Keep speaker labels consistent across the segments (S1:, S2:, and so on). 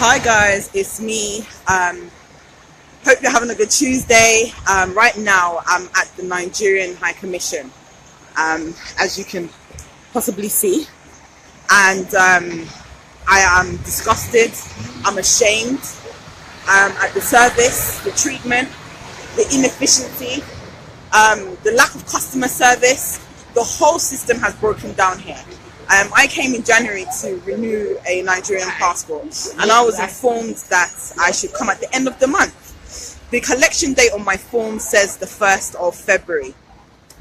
S1: Hi guys, it's me. Hope you're having a good Tuesday. Right now I'm at the Nigerian High Commission, as you can possibly see, and I am disgusted, I'm ashamed at the service, the treatment, the inefficiency, the lack of customer service. The whole system has broken down here. I came in January to renew a Nigerian passport, and I was informed that I should come at the end of the month. The collection date on my form says the 1st of February,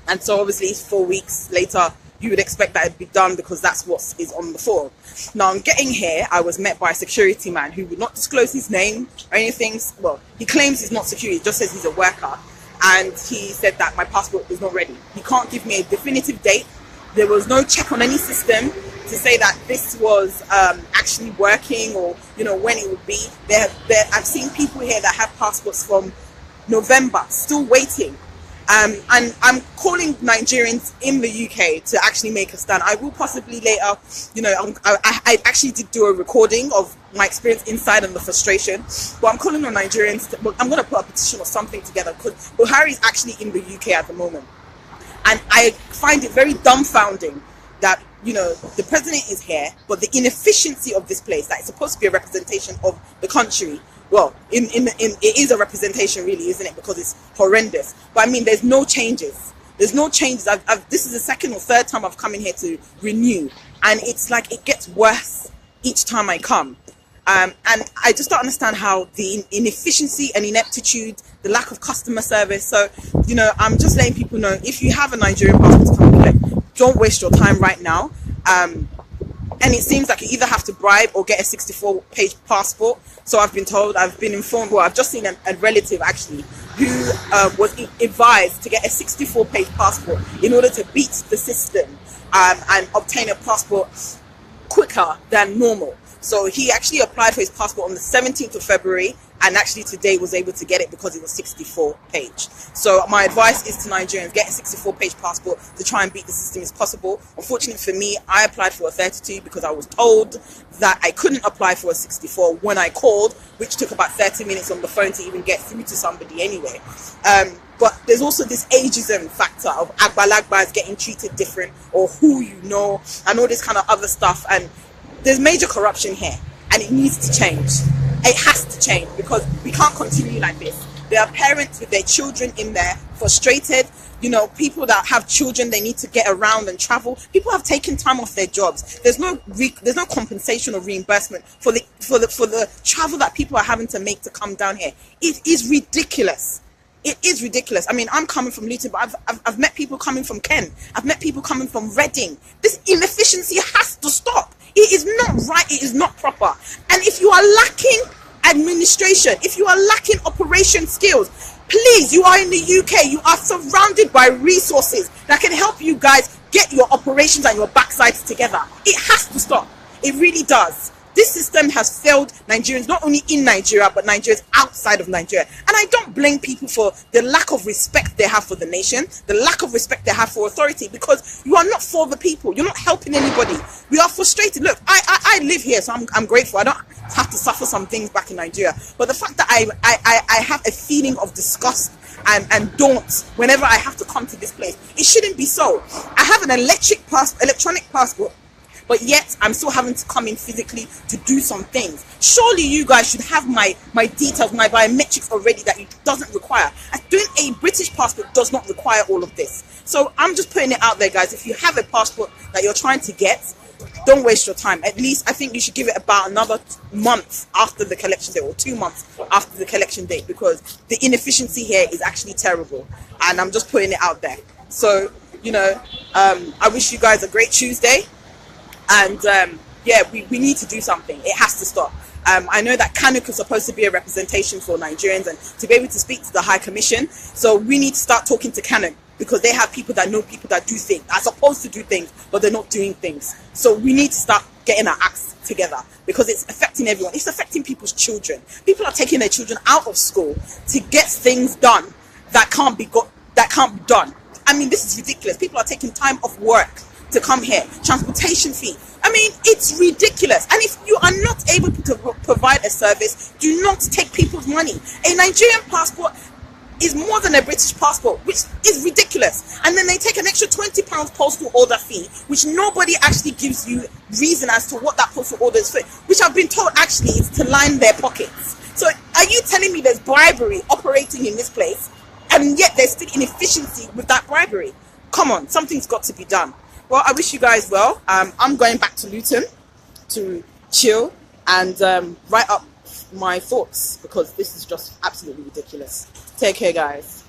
S1: and so obviously it's 4 weeks later. You would expect that it'd be done because that's what is on the form. Now, I'm getting here, I was met by a security man who would not disclose his name or anything. Well, he claims he's not security, he just says he's a worker, and he said that my passport is not ready. He can't give me a definitive date. There was no check on any system to say that this was actually working, or when it would be. I've seen people here that have passports from November still waiting, and I'm calling Nigerians in the UK to actually make a stand. I will possibly later, I actually did do a recording of my experience inside and the frustration, but I'm calling on Nigerians. I'm going to put a petition or something together because Buhari is actually in the UK at the moment. And I find it very dumbfounding that, the president is here, but the inefficiency of this place, that it's supposed to be a representation of the country. Well, it is a representation really, isn't it? Because it's horrendous. But I mean, there's no changes. There's no changes. This is the second or third time I've come in here to renew. And it's like it gets worse each time I come. And I just don't understand how the inefficiency and ineptitude, the lack of customer service. So, I'm just letting people know, if you have a Nigerian passport to come collect, don't waste your time right now. And it seems like you either have to bribe or get a 64-page passport. So I've been told, I've been informed, well, I've just seen a relative actually who was advised to get a 64-page passport in order to beat the system and obtain a passport quicker than normal. So he actually applied for his passport on the 17th of February, and actually today was able to get it because it was 64-page. So my advice is to Nigerians, get a 64-page passport to try and beat the system as possible. Unfortunately for me, I applied for a 32 because I was told that I couldn't apply for a 64 when I called, which took about 30 minutes on the phone to even get through to somebody anyway. But there's also this ageism factor of Agbalagbas getting treated different, or who and all this kind of other stuff. And there's major corruption here, and it needs to change. It has to change because we can't continue like this. There are parents with their children in there, frustrated. People that have children, they need to get around and travel. People have taken time off their jobs. There's no compensation or reimbursement for the travel that people are having to make to come down here. It is ridiculous. It is ridiculous. I mean, I'm coming from Luton, but I've met people coming from Kent. I've met people coming from Reading. This inefficiency has to stop. It is not right. It is not proper. And if you are lacking administration, if you are lacking operation skills, please, you are in the UK. You are surrounded by resources that can help you guys get your operations and your backsides together. It has to stop. It really does. This system has failed Nigerians, not only in Nigeria, but Nigerians outside of Nigeria. And I don't blame people for the lack of respect they have for the nation, the lack of respect they have for authority, because you are not for the people. You're not helping anybody. We are frustrated. Look, I live here, so I'm grateful. I don't have to suffer some things back in Nigeria. But the fact that I have a feeling of disgust and daunt whenever I have to come to this place, it shouldn't be so. I have an electronic passport, but yet I'm still having to come in physically to do some things. Surely you guys should have my details, my biometrics already that it doesn't require. Doing a British passport does not require all of this. So I'm just putting it out there, guys. If you have a passport that you're trying to get, don't waste your time. At least I think you should give it about another month after the collection date, or 2 months after the collection date, because the inefficiency here is actually terrible. And I'm just putting it out there. So, I wish you guys a great Tuesday. And we need to do something. It has to stop. I know that Kanuk is supposed to be a representation for Nigerians and to be able to speak to the High Commission. So we need to start talking to Kanuk, because they have people that know people that do things, are supposed to do things, but they're not doing things. So we need to start getting our acts together, because it's affecting everyone. It's affecting people's children. People are taking their children out of school to get things done that can't be done. I mean, this is ridiculous. People are taking time off work to come here, transportation fee. I mean, it's ridiculous. And if you are not able to provide a service, do not take people's money. A Nigerian passport is more than a British passport, which is ridiculous. And then they take an extra £20 postal order fee, which nobody actually gives you reason as to what that postal order is for, which I've been told actually is to line their pockets. So are you telling me there's bribery operating in this place, and yet there's still inefficiency with that bribery? Come on, something's got to be done. Well, I wish you guys well. I'm going back to Luton to chill and write up my thoughts, because this is just absolutely ridiculous. Take care, guys.